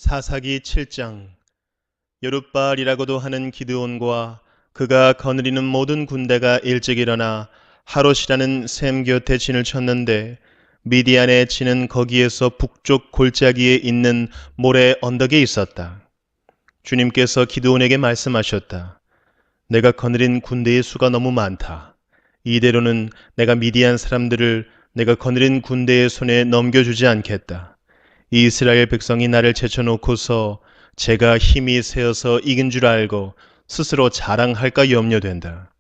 사사기 7장. 여룻바알이라고도 하는 기드온과 그가 거느리는 모든 군대가 일찍 일어나 하롯이라는 샘 곁에 진을 쳤는데 미디안의 진은 거기에서 북쪽 골짜기에 있는 모래 언덕에 있었다. 주님께서 기드온에게 말씀하셨다. 내가 거느린 군대의 수가 너무 많다. 이대로는 내가 미디안 사람들을 내가 거느린 군대의 손에 넘겨주지 않겠다. 이스라엘 백성이 나를 제쳐놓고서 제가 힘이 세어서 이긴 줄 알고 스스로 자랑할까 염려된다.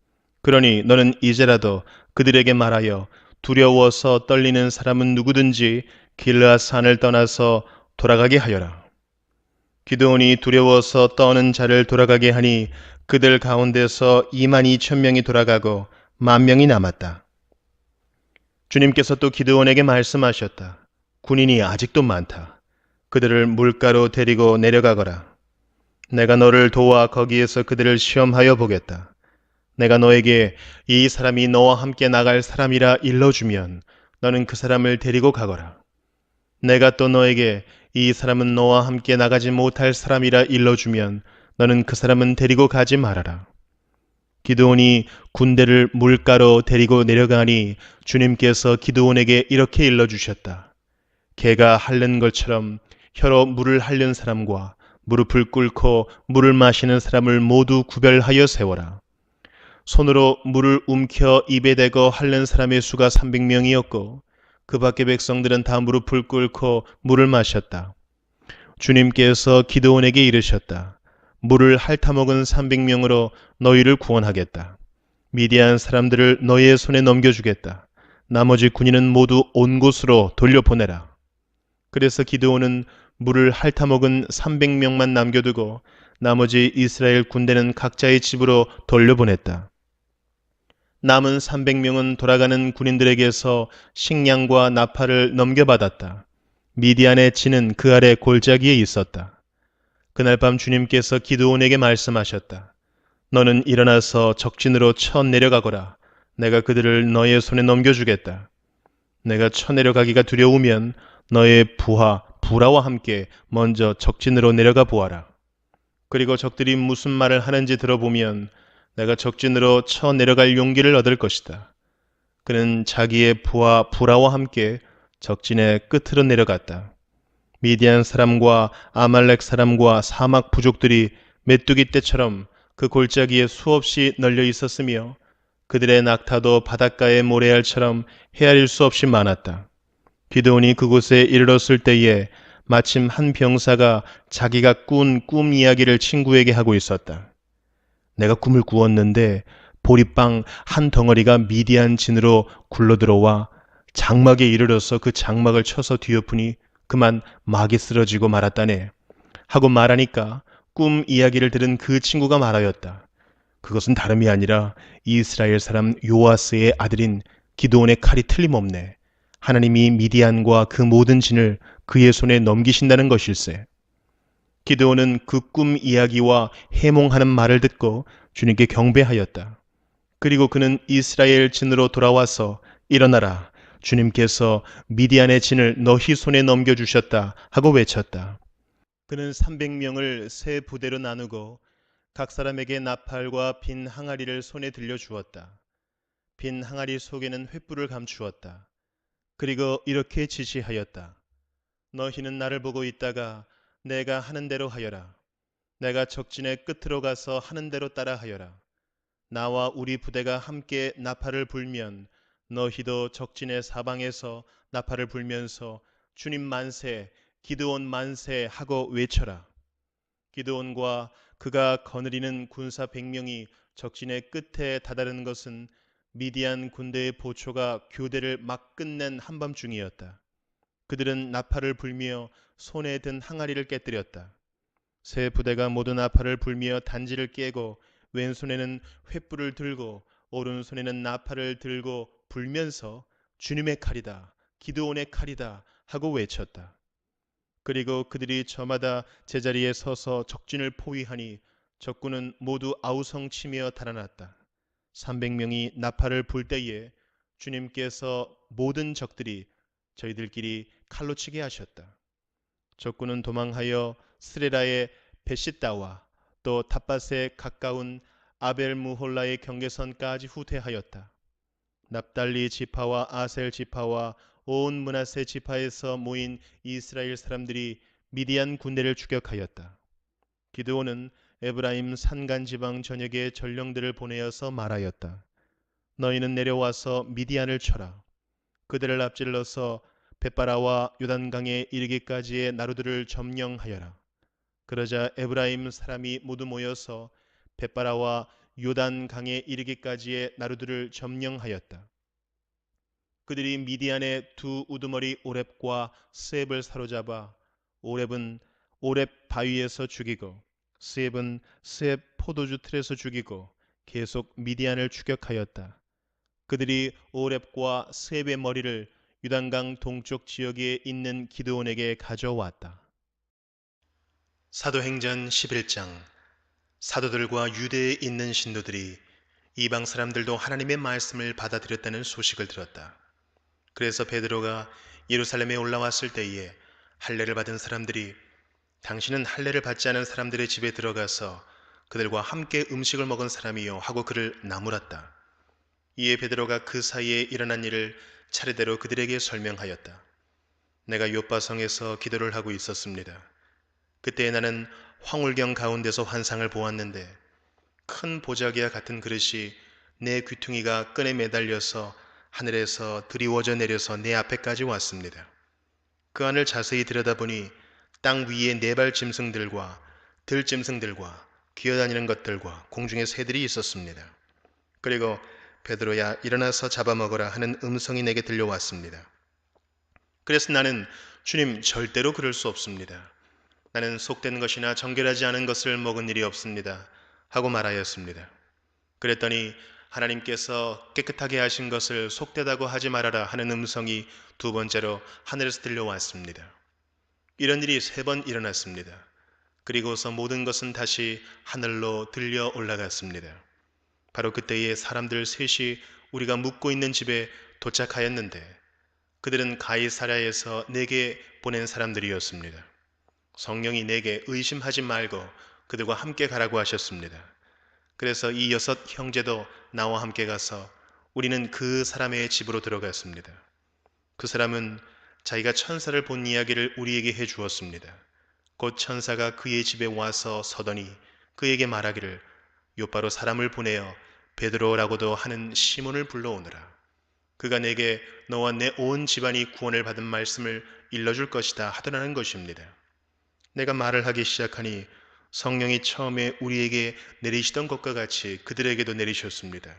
그러니 너는 이제라도 그들에게 말하여 두려워서 떨리는 사람은 누구든지 길르앗 산을 떠나서 돌아가게 하여라. 기드온이 두려워서 떠는 자를 돌아가게 하니 그들 가운데서 2만 2천 명이 돌아가고 1만 명이 남았다. 주님께서 또 기드온에게 말씀하셨다. 군인이 아직도 많다. 그들을 물가로 데리고 내려가거라. 내가 너를 도와 거기에서 그들을 시험하여 보겠다. 내가 너에게 이 사람이 너와 함께 나갈 사람이라 일러주면 너는 그 사람을 데리고 가거라. 내가 또 너에게 이 사람은 너와 함께 나가지 못할 사람이라 일러주면 너는 그 사람은 데리고 가지 말아라. 기드온이 군대를 물가로 데리고 내려가니 주님께서 기드온에게 이렇게 일러주셨다. 개가 핥는 것처럼 혀로 물을 핥는 사람과 무릎을 꿇고 물을 마시는 사람을 모두 구별하여 세워라. 손으로 물을 움켜 입에 대고 핥는 사람의 수가 300명이었고 그 밖의 백성들은 다 무릎을 꿇고 물을 마셨다. 주님께서 기드온에게 이르셨다. 물을 핥아먹은 300명으로 너희를 구원하겠다. 미디안 사람들을 너희의 손에 넘겨주겠다. 나머지 군인은 모두 온 곳으로 돌려보내라. 그래서 기드온은 물을 핥아먹은 300명만 남겨두고 나머지 이스라엘 군대는 각자의 집으로 돌려보냈다. 남은 300명은 돌아가는 군인들에게서 식량과 나팔을 넘겨받았다. 미디안의 진은 그 아래 골짜기에 있었다. 그날 밤 주님께서 기드온에게 말씀하셨다. 너는 일어나서 적진으로 쳐 내려가거라. 내가 그들을 너의 손에 넘겨주겠다. 내가 쳐 내려가기가 두려우면 너의 부하 부라와 함께 먼저 적진으로 내려가 보아라. 그리고 적들이 무슨 말을 하는지 들어보면 내가 적진으로 쳐 내려갈 용기를 얻을 것이다. 그는 자기의 부하 부라와 함께 적진의 끝으로 내려갔다. 미디안 사람과 아말렉 사람과 사막 부족들이 메뚜기 떼처럼 그 골짜기에 수없이 널려 있었으며 그들의 낙타도 바닷가의 모래알처럼 헤아릴 수 없이 많았다. 기드온이 그곳에 이르렀을 때에 마침 한 병사가 자기가 꾼 꿈 이야기를 친구에게 하고 있었다. 내가 꿈을 꾸었는데 보리빵 한 덩어리가 미디안 진으로 굴러들어와 장막에 이르러서 그 장막을 쳐서 뒤엎으니 그만 막이 쓰러지고 말았다네. 하고 말하니까 꿈 이야기를 들은 그 친구가 말하였다. 그것은 다름이 아니라 이스라엘 사람 요아스의 아들인 기드온의 칼이 틀림없네. 하나님이 미디안과 그 모든 진을 그의 손에 넘기신다는 것일세. 기드온은 그 꿈 이야기와 해몽하는 말을 듣고 주님께 경배하였다. 그리고 그는 이스라엘 진으로 돌아와서 일어나라. 주님께서 미디안의 진을 너희 손에 넘겨주셨다 하고 외쳤다. 그는 300명을 세 부대로 나누고 각 사람에게 나팔과 빈 항아리를 손에 들려주었다. 빈 항아리 속에는 횃불을 감추었다. 그리고 이렇게 지시하였다. 너희는 나를 보고 있다가 내가 하는 대로 하여라. 내가 적진의 끝으로 가서 하는 대로 따라 하여라. 나와 우리 부대가 함께 나팔을 불면 너희도 적진의 사방에서 나팔을 불면서 주님 만세, 기드온 만세 하고 외쳐라. 기드온과 그가 거느리는 군사 100명이 적진의 끝에 다다른 것은 미디안 군대의 보초가 교대를 막 끝낸 한밤중이었다. 그들은 나팔을 불며 손에 든 항아리를 깨뜨렸다. 세 부대가 모두 나팔을 불며 단지를 깨고 왼손에는 횃불을 들고 오른손에는 나팔을 들고 불면서 주님의 칼이다, 기드온의 칼이다 하고 외쳤다. 그리고 그들이 저마다 제자리에 서서 적진을 포위하니 적군은 모두 아우성치며 달아났다. 300명이 나팔을 불 때에 주님께서 모든 적들이 저희들끼리 칼로 치게 하셨다. 적군은 도망하여 스레라의 베시다와 또 닷밭에 가까운 아벨무홀라의 경계선까지 후퇴하였다. 납달리 지파와 아셀 지파와 온 므낫세 지파에서 모인 이스라엘 사람들이 미디안 군대를 추격하였다. 기드온은 에브라임 산간 지방 전역에 전령들을 보내어서 말하였다. 너희는 내려와서 미디안을 쳐라. 그들을 앞질러서 벳바라와 요단강에 이르기까지의 나루들을 점령하여라. 그러자 에브라임 사람이 모두 모여서 벳바라와 요단강에 이르기까지의 나루들을 점령하였다. 그들이 미디안의 두 우두머리 오렙과 스앱을 사로잡아 오렙은 오렙 바위에서 죽이고 스앱은 스앱 포도주 틀에서 죽이고 계속 미디안을 추격하였다. 그들이 오렙과 스앱의 머리를 유단강 동쪽 지역에 있는 기드온에게 가져왔다. 사도행전 11장. 사도들과 유대에 있는 신도들이 이방 사람들도 하나님의 말씀을 받아들였다는 소식을 들었다. 그래서 베드로가 예루살렘에 올라왔을 때에 할례를 받은 사람들이 당신은 할례를 받지 않은 사람들의 집에 들어가서 그들과 함께 음식을 먹은 사람이요 하고 그를 나무랐다. 이에 베드로가 그 사이에 일어난 일을 차례대로 그들에게 설명하였다. 내가 요바성에서 기도를 하고 있었습니다. 그때 나는 황홀경 가운데서 환상을 보았는데 큰 보자기와 같은 그릇이 내 귀퉁이가 끈에 매달려서 하늘에서 드리워져 내려서 내 앞에까지 왔습니다. 그 안을 자세히 들여다보니 땅 위에 네발 짐승들과 들짐승들과 기어다니는 것들과 공중의 새들이 있었습니다. 그리고 베드로야 일어나서 잡아먹어라 하는 음성이 내게 들려왔습니다. 그래서 나는 주님 절대로 그럴 수 없습니다. 나는 속된 것이나 정결하지 않은 것을 먹은 일이 없습니다. 하고 말하였습니다. 그랬더니 하나님께서 깨끗하게 하신 것을 속되다고 하지 말아라 하는 음성이 두 번째로 하늘에서 들려왔습니다. 이런 일이 3번 일어났습니다. 그리고서 모든 것은 다시 하늘로 들려 올라갔습니다. 바로 그때에 사람들 셋이 우리가 묵고 있는 집에 도착하였는데 그들은 가이사랴에서 내게 보낸 사람들이었습니다. 성령이 내게 의심하지 말고 그들과 함께 가라고 하셨습니다. 그래서 이 6 형제도 나와 함께 가서 우리는 그 사람의 집으로 들어갔습니다. 그 사람은 자기가 천사를 본 이야기를 우리에게 해 주었습니다. 곧 천사가 그의 집에 와서 서더니 그에게 말하기를 요바로 사람을 보내어 베드로라고도 하는 시몬을 불러오너라. 그가 내게 너와 내 온 집안이 구원을 받은 말씀을 일러줄 것이다 하더라는 것입니다. 내가 말을 하기 시작하니 성령이 처음에 우리에게 내리시던 것과 같이 그들에게도 내리셨습니다.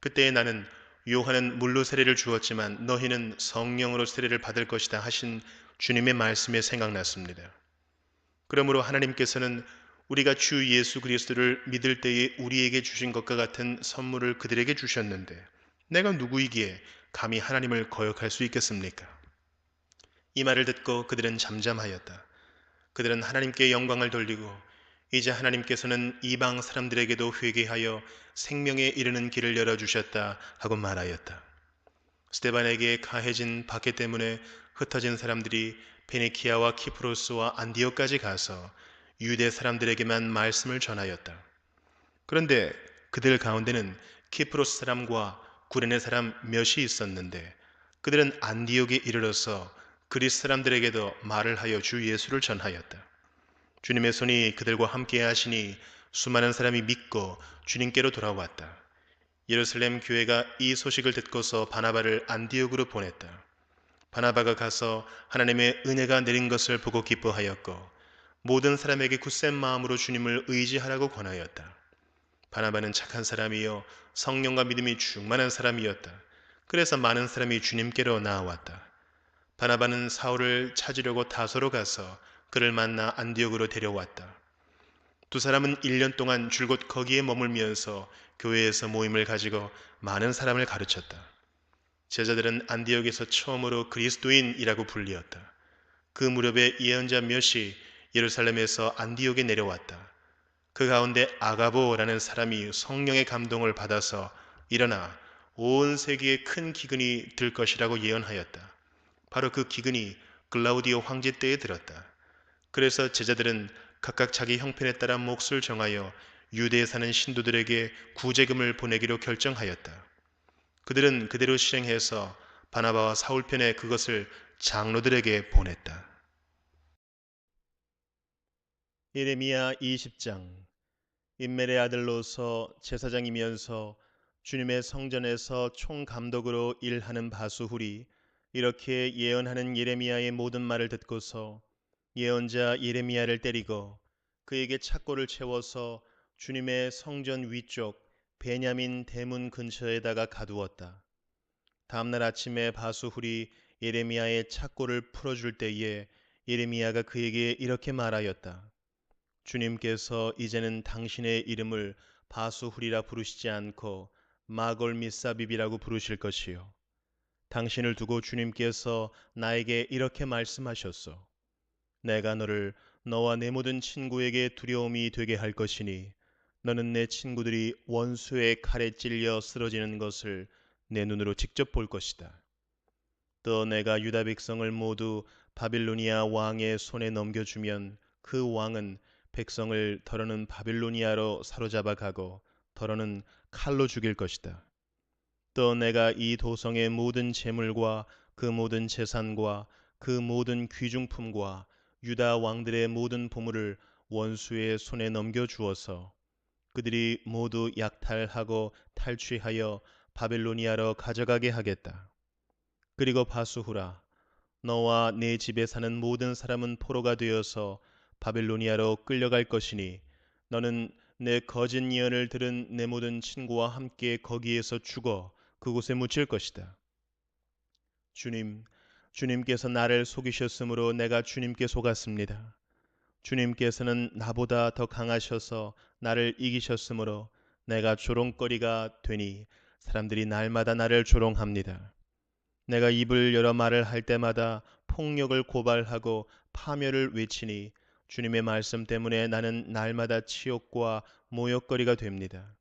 그때 나는 요한은 물로 세례를 주었지만 너희는 성령으로 세례를 받을 것이다 하신 주님의 말씀에 생각났습니다. 그러므로 하나님께서는 우리가 주 예수 그리스도를 믿을 때에 우리에게 주신 것과 같은 선물을 그들에게 주셨는데 내가 누구이기에 감히 하나님을 거역할 수 있겠습니까? 이 말을 듣고 그들은 잠잠하였다. 그들은 하나님께 영광을 돌리고 이제 하나님께서는 이방 사람들에게도 회개하여 생명에 이르는 길을 열어주셨다 하고 말하였다. 스데반에게 가해진 박해 때문에 흩어진 사람들이 베네키아와 키프로스와 안디오까지 가서 유대 사람들에게만 말씀을 전하였다. 그런데 그들 가운데는 키프로스 사람과 구레네 사람 몇이 있었는데 그들은 안디옥에 이르러서 그리스 사람들에게도 말을 하여 주 예수를 전하였다. 주님의 손이 그들과 함께 하시니 수많은 사람이 믿고 주님께로 돌아왔다. 예루살렘 교회가 이 소식을 듣고서 바나바를 안디옥으로 보냈다. 바나바가 가서 하나님의 은혜가 내린 것을 보고 기뻐하였고 모든 사람에게 굳센 마음으로 주님을 의지하라고 권하였다. 바나바는 착한 사람이요 성령과 믿음이 충만한 사람이었다. 그래서 많은 사람이 주님께로 나아왔다. 바나바는 사울을 찾으려고 다소로 가서 그를 만나 안디옥으로 데려왔다. 두 사람은 1년 동안 줄곧 거기에 머물면서 교회에서 모임을 가지고 많은 사람을 가르쳤다. 제자들은 안디옥에서 처음으로 그리스도인이라고 불리었다. 그 무렵에 예언자 몇이 예루살렘에서 안디옥에 내려왔다. 그 가운데 아가보라는 사람이 성령의 감동을 받아서 일어나 온 세계에 큰 기근이 들 것이라고 예언하였다. 바로 그 기근이 글라우디오 황제 때에 들었다. 그래서 제자들은 각각 자기 형편에 따라 몫을 정하여 유대에 사는 신도들에게 구제금을 보내기로 결정하였다. 그들은 그대로 실행해서 바나바와 사울 편에 그것을 장로들에게 보냈다. 예레미야 20장. 임멜의 아들로서 제사장이면서 주님의 성전에서 총감독으로 일하는 바수훌이 이렇게 예언하는 예레미야의 모든 말을 듣고서 예언자 예레미야를 때리고 그에게 착고를 채워서 주님의 성전 위쪽 베냐민 대문 근처에다가 가두었다. 다음날 아침에 바수훌이 예레미야의 착고를 풀어줄 때에 예레미야가 그에게 이렇게 말하였다. 주님께서 이제는 당신의 이름을 바수훌이라 부르시지 않고 마골 미사빕이라고 부르실 것이요. 당신을 두고 주님께서 나에게 이렇게 말씀하셨소. 내가 너를 너와 내 모든 친구에게 두려움이 되게 할 것이니 너는 내 친구들이 원수의 칼에 찔려 쓰러지는 것을 내 눈으로 직접 볼 것이다. 또 내가 유다 백성을 모두 바빌로니아 왕의 손에 넘겨주면 그 왕은 백성을 더러는 바빌로니아로 사로잡아 가고 더러는 칼로 죽일 것이다. 또 내가 이 도성의 모든 재물과 그 모든 재산과 그 모든 귀중품과 유다 왕들의 모든 보물을 원수의 손에 넘겨주어서 그들이 모두 약탈하고 탈취하여 바빌로니아로 가져가게 하겠다. 그리고 바수후라, 너와 네 집에 사는 모든 사람은 포로가 되어서 바빌로니아로 끌려갈 것이니 너는 내 거짓 예언을 들은 내 모든 친구와 함께 거기에서 죽어 그곳에 묻힐 것이다. 주님께서 나를 속이셨으므로 내가 주님께 속았습니다. 주님께서는 나보다 더 강하셔서 나를 이기셨으므로 내가 조롱거리가 되니 사람들이 날마다 나를 조롱합니다. 내가 입을 열어 말을 할 때마다 폭력을 고발하고 파멸을 외치니 주님의 말씀 때문에 나는 날마다 치욕과 모욕거리가 됩니다.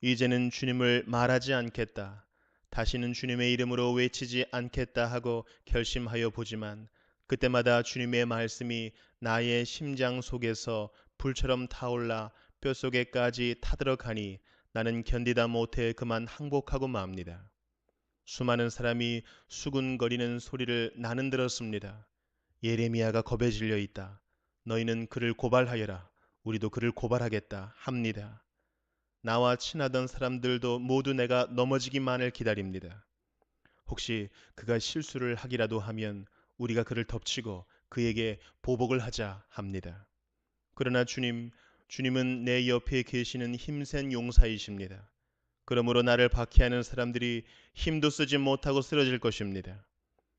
이제는 주님을 말하지 않겠다. 다시는 주님의 이름으로 외치지 않겠다 하고 결심하여 보지만 그때마다 주님의 말씀이 나의 심장 속에서 불처럼 타올라 뼛속에까지 타들어가니 나는 견디다 못해 그만 항복하고 맙니다. 수많은 사람이 수군거리는 소리를 나는 들었습니다. 예레미야가 겁에 질려 있다. 너희는 그를 고발하여라. 우리도 그를 고발하겠다 합니다. 나와 친하던 사람들도 모두 내가 넘어지기만을 기다립니다. 혹시 그가 실수를 하기라도 하면 우리가 그를 덮치고 그에게 보복을 하자 합니다. 그러나 주님은 내 옆에 계시는 힘센 용사이십니다. 그러므로 나를 박해하는 사람들이 힘도 쓰지 못하고 쓰러질 것입니다.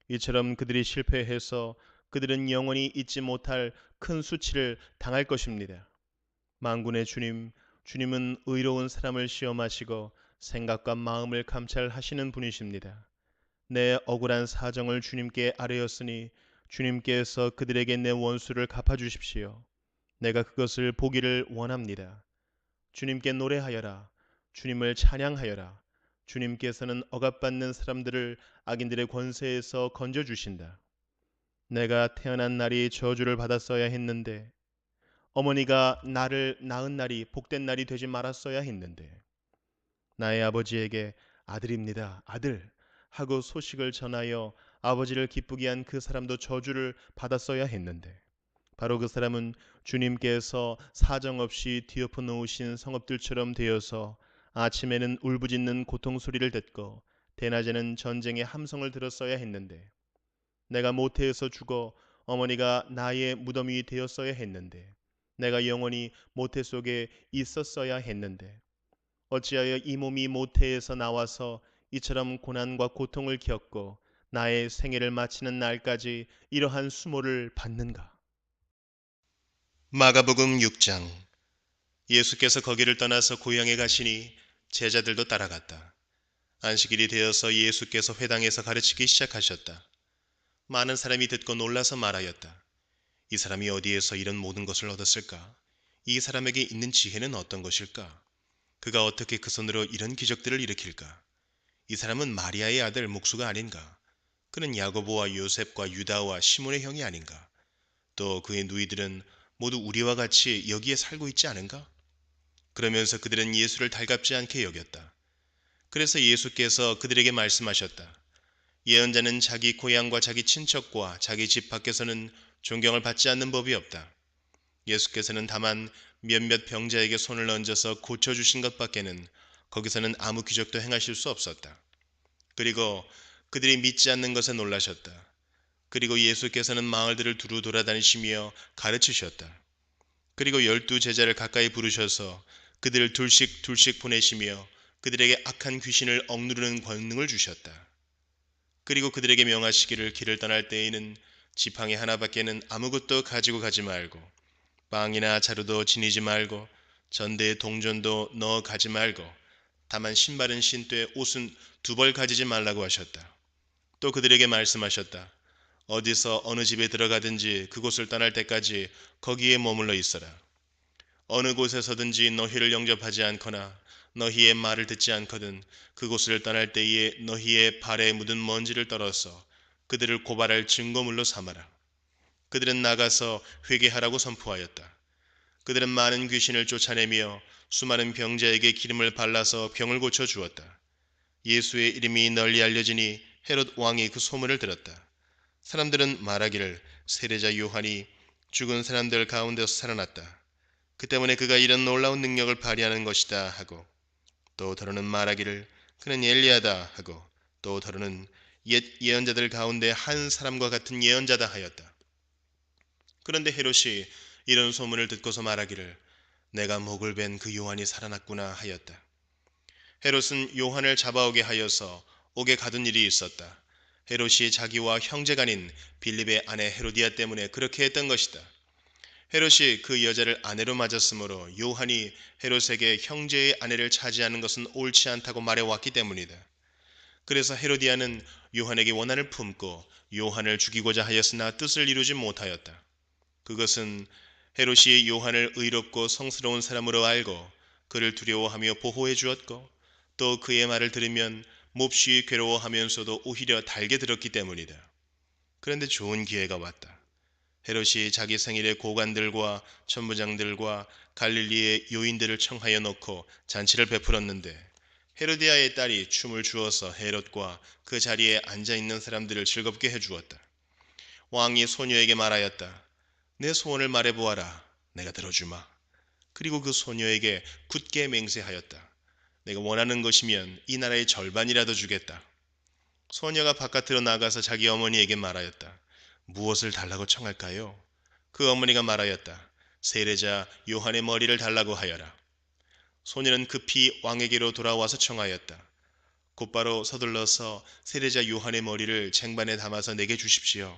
이처럼 그들이 실패해서 그들은 영원히 잊지 못할 큰 수치를 당할 것입니다. 만군의 주님은 의로운 사람을 시험하시고 생각과 마음을 감찰하시는 분이십니다. 내 억울한 사정을 주님께 아뢰었으니 주님께서 그들에게 내 원수를 갚아주십시오. 내가 그것을 보기를 원합니다. 주님께 노래하여라. 주님을 찬양하여라. 주님께서는 억압받는 사람들을 악인들의 권세에서 건져주신다. 내가 태어난 날이 저주를 받았어야 했는데 어머니가 나를 낳은 날이 복된 날이 되지 말았어야 했는데 나의 아버지에게 아들입니다, 아들 하고 소식을 전하여 아버지를 기쁘게 한 그 사람도 저주를 받았어야 했는데 바로 그 사람은 주님께서 사정없이 뒤엎어 놓으신 성읍들처럼 되어서 아침에는 울부짖는 고통 소리를 듣고 대낮에는 전쟁의 함성을 들었어야 했는데 내가 모태에서 죽어 어머니가 나의 무덤이 되었어야 했는데 내가 영원히 모태 속에 있었어야 했는데 어찌하여 이 몸이 모태에서 나와서 이처럼 고난과 고통을 겪고 나의 생애를 마치는 날까지 이러한 수모를 받는가? 마가복음 6장. 예수께서 거기를 떠나서 고향에 가시니 제자들도 따라갔다. 안식일이 되어서 예수께서 회당에서 가르치기 시작하셨다. 많은 사람이 듣고 놀라서 말하였다. 이 사람이 어디에서 이런 모든 것을 얻었을까? 이 사람에게 있는 지혜는 어떤 것일까? 그가 어떻게 그 손으로 이런 기적들을 일으킬까? 이 사람은 마리아의 아들 목수가 아닌가? 그는 야고보와 요셉과 유다와 시몬의 형이 아닌가? 또 그의 누이들은 모두 우리와 같이 여기에 살고 있지 않은가? 그러면서 그들은 예수를 달갑지 않게 여겼다. 그래서 예수께서 그들에게 말씀하셨다. 예언자는 자기 고향과 자기 친척과 자기 집 밖에서는 존경을 받지 않는 법이 없다. 예수께서는 다만 몇몇 병자에게 손을 얹어서 고쳐주신 것밖에는 거기서는 아무 기적도 행하실 수 없었다. 그리고 그들이 믿지 않는 것에 놀라셨다. 그리고 예수께서는 마을들을 두루 돌아다니시며 가르치셨다. 그리고 12 제자를 가까이 부르셔서 그들을 둘씩 둘씩 보내시며 그들에게 악한 귀신을 억누르는 권능을 주셨다. 그리고 그들에게 명하시기를 길을 떠날 때에는 지팡이 하나밖에는 아무것도 가지고 가지 말고 빵이나 자루도 지니지 말고 전대에 동전도 넣어 가지 말고 다만 신발은 신되 옷은 2벌 가지지 말라고 하셨다. 또 그들에게 말씀하셨다. 어디서 어느 집에 들어가든지 그곳을 떠날 때까지 거기에 머물러 있어라. 어느 곳에서든지 너희를 영접하지 않거나 너희의 말을 듣지 않거든 그곳을 떠날 때에 너희의 발에 묻은 먼지를 떨어서 그들을 고발할 증거물로 삼아라. 그들은 나가서 회개하라고 선포하였다. 그들은 많은 귀신을 쫓아내며 수많은 병자에게 기름을 발라서 병을 고쳐 주었다. 예수의 이름이 널리 알려지니 헤롯 왕이 그 소문을 들었다. 사람들은 말하기를 세례자 요한이 죽은 사람들 가운데서 살아났다. 그 때문에 그가 이런 놀라운 능력을 발휘하는 것이다 하고 또 더러는 말하기를 그는 엘리야다 하고 또 더러는 옛 예언자들 가운데 한 사람과 같은 예언자다 하였다. 그런데 헤롯이 이런 소문을 듣고서 말하기를 내가 목을 벤 그 요한이 살아났구나 하였다. 헤롯은 요한을 잡아오게 하여서 옥에 가둔 일이 있었다. 헤롯이 자기와 형제간인 빌립의 아내 헤로디아 때문에 그렇게 했던 것이다. 헤롯이 그 여자를 아내로 맞았으므로 요한이 헤롯에게 형제의 아내를 차지하는 것은 옳지 않다고 말해왔기 때문이다. 그래서 헤로디아는 요한에게 원한을 품고 요한을 죽이고자 하였으나 뜻을 이루지 못하였다. 그것은 헤롯이 요한을 의롭고 성스러운 사람으로 알고 그를 두려워하며 보호해 주었고 또 그의 말을 들으면 몹시 괴로워하면서도 오히려 달게 들었기 때문이다. 그런데 좋은 기회가 왔다. 헤롯이 자기 생일에 고관들과 천부장들과 갈릴리의 요인들을 청하여 놓고 잔치를 베풀었는데 헤로디아의 딸이 춤을 추어서 헤롯과 그 자리에 앉아 있는 사람들을 즐겁게 해 주었다. 왕이 소녀에게 말하였다. 내 소원을 말해 보아라. 내가 들어주마. 그리고 그 소녀에게 굳게 맹세하였다. 내가 원하는 것이면 이 나라의 절반이라도 주겠다. 소녀가 바깥으로 나가서 자기 어머니에게 말하였다. 무엇을 달라고 청할까요? 그 어머니가 말하였다. 세례자 요한의 머리를 달라고 하여라. 소녀는 급히 왕에게로 돌아와서 청하였다. 곧바로 서둘러서 세례자 요한의 머리를 쟁반에 담아서 내게 주십시오.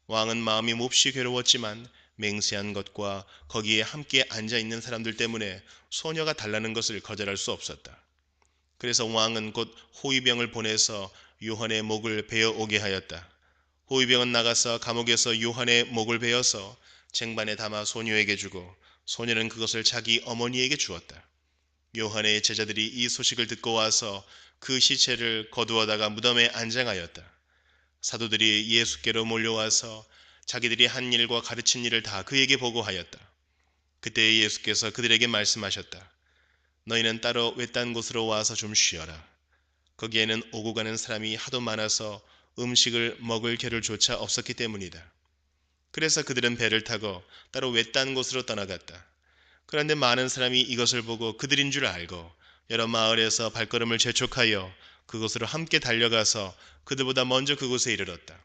왕은 마음이 몹시 괴로웠지만 맹세한 것과 거기에 함께 앉아 있는 사람들 때문에 소녀가 달라는 것을 거절할 수 없었다. 그래서 왕은 곧 호위병을 보내서 요한의 목을 베어 오게 하였다. 호위병은 나가서 감옥에서 요한의 목을 베어서 쟁반에 담아 소녀에게 주고 소녀는 그것을 자기 어머니에게 주었다. 요한의 제자들이 이 소식을 듣고 와서 그 시체를 거두어다가 무덤에 안장하였다. 사도들이 예수께로 몰려와서 자기들이 한 일과 가르친 일을 다 그에게 보고하였다. 그때 예수께서 그들에게 말씀하셨다. 너희는 따로 외딴 곳으로 와서 좀 쉬어라. 거기에는 오고 가는 사람이 하도 많아서 음식을 먹을 겨를조차 없었기 때문이다. 그래서 그들은 배를 타고 따로 외딴 곳으로 떠나갔다. 그런데 많은 사람이 이것을 보고 그들인 줄 알고 여러 마을에서 발걸음을 재촉하여 그곳으로 함께 달려가서 그들보다 먼저 그곳에 이르렀다.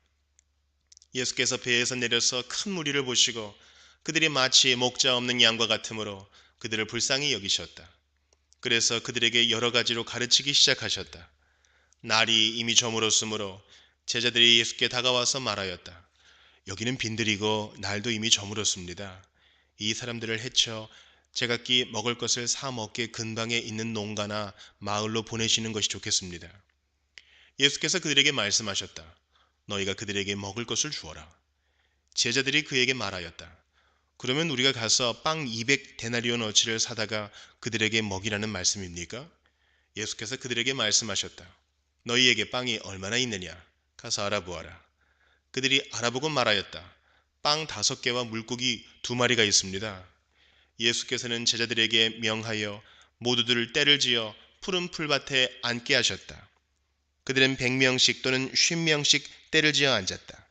예수께서 배에서 내려서 큰 무리를 보시고 그들이 마치 목자 없는 양과 같으므로 그들을 불쌍히 여기셨다. 그래서 그들에게 여러 가지로 가르치기 시작하셨다. 날이 이미 저물었으므로 제자들이 예수께 다가와서 말하였다. 여기는 빈들이고 날도 이미 저물었습니다. 이 사람들을 해쳐 제각기 먹을 것을 사 먹게 근방에 있는 농가나 마을로 보내시는 것이 좋겠습니다. 예수께서 그들에게 말씀하셨다. 너희가 그들에게 먹을 것을 주어라. 제자들이 그에게 말하였다. 그러면 우리가 가서 빵 200데나리온어치를 사다가 그들에게 먹이라는 말씀입니까? 예수께서 그들에게 말씀하셨다. 너희에게 빵이 얼마나 있느냐? 가서 알아보아라. 그들이 알아보고 말하였다. 빵 5개와 물고기 2마리가 있습니다. 예수께서는 제자들에게 명하여 모두들 떼를 지어 푸른 풀밭에 앉게 하셨다. 그들은 100명씩 또는 50명씩 떼를 지어 앉았다.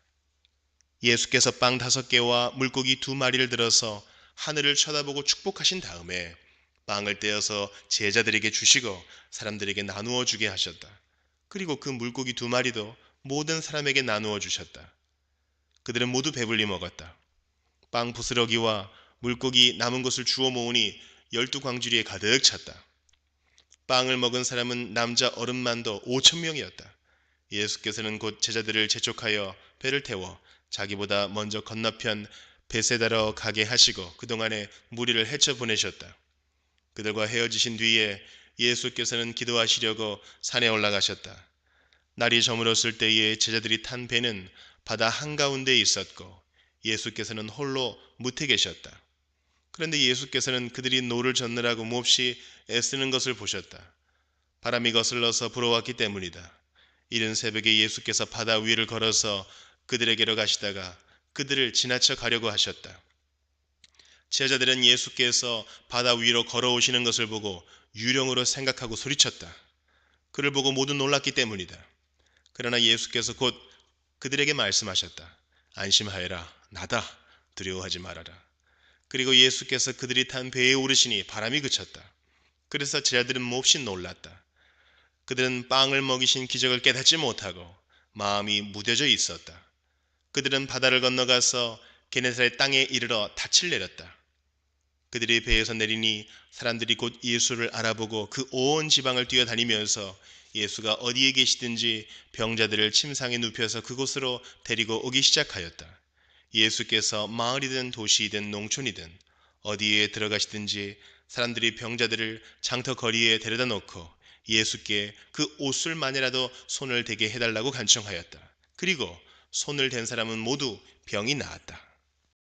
예수께서 빵 5개와 물고기 2마리를 들어서 하늘을 쳐다보고 축복하신 다음에 빵을 떼어서 제자들에게 주시고 사람들에게 나누어 주게 하셨다. 그리고 그 물고기 2마리도 모든 사람에게 나누어 주셨다. 그들은 모두 배불리 먹었다. 빵 부스러기와 물고기 남은 것을 주워 모으니 12광주리에 가득 찼다. 빵을 먹은 사람은 남자 어른만도 5,000명이었다. 예수께서는 곧 제자들을 재촉하여 배를 태워 자기보다 먼저 건너편 베세다로 가게 하시고 그동안에 무리를 헤쳐 보내셨다. 그들과 헤어지신 뒤에 예수께서는 기도하시려고 산에 올라가셨다. 날이 저물었을 때에 제자들이 탄 배는 바다 한가운데에 있었고 예수께서는 홀로 무태 계셨다. 그런데 예수께서는 그들이 노를 젓느라고 몹시 애쓰는 것을 보셨다. 바람이 거슬러서 불어왔기 때문이다. 이른 새벽에 예수께서 바다 위를 걸어서 그들에게로 가시다가 그들을 지나쳐 가려고 하셨다. 제자들은 예수께서 바다 위로 걸어오시는 것을 보고 유령으로 생각하고 소리쳤다. 그를 보고 모두 놀랐기 때문이다. 그러나 예수께서 곧 그들에게 말씀하셨다. 안심하여라. 나다. 두려워하지 말아라. 그리고 예수께서 그들이 탄 배에 오르시니 바람이 그쳤다. 그래서 제자들은 몹시 놀랐다. 그들은 빵을 먹이신 기적을 깨닫지 못하고 마음이 무뎌져 있었다. 그들은 바다를 건너가서 게네사렛 땅에 이르러 닻을 내렸다. 그들이 배에서 내리니 사람들이 곧 예수를 알아보고 그 온 지방을 뛰어다니면서 예수가 어디에 계시든지 병자들을 침상에 눕혀서 그곳으로 데리고 오기 시작하였다. 예수께서 마을이든 도시이든 농촌이든 어디에 들어가시든지 사람들이 병자들을 장터 거리에 데려다 놓고 예수께 그 옷술만이라도 손을 대게 해달라고 간청하였다. 그리고 손을 댄 사람은 모두 병이 나았다.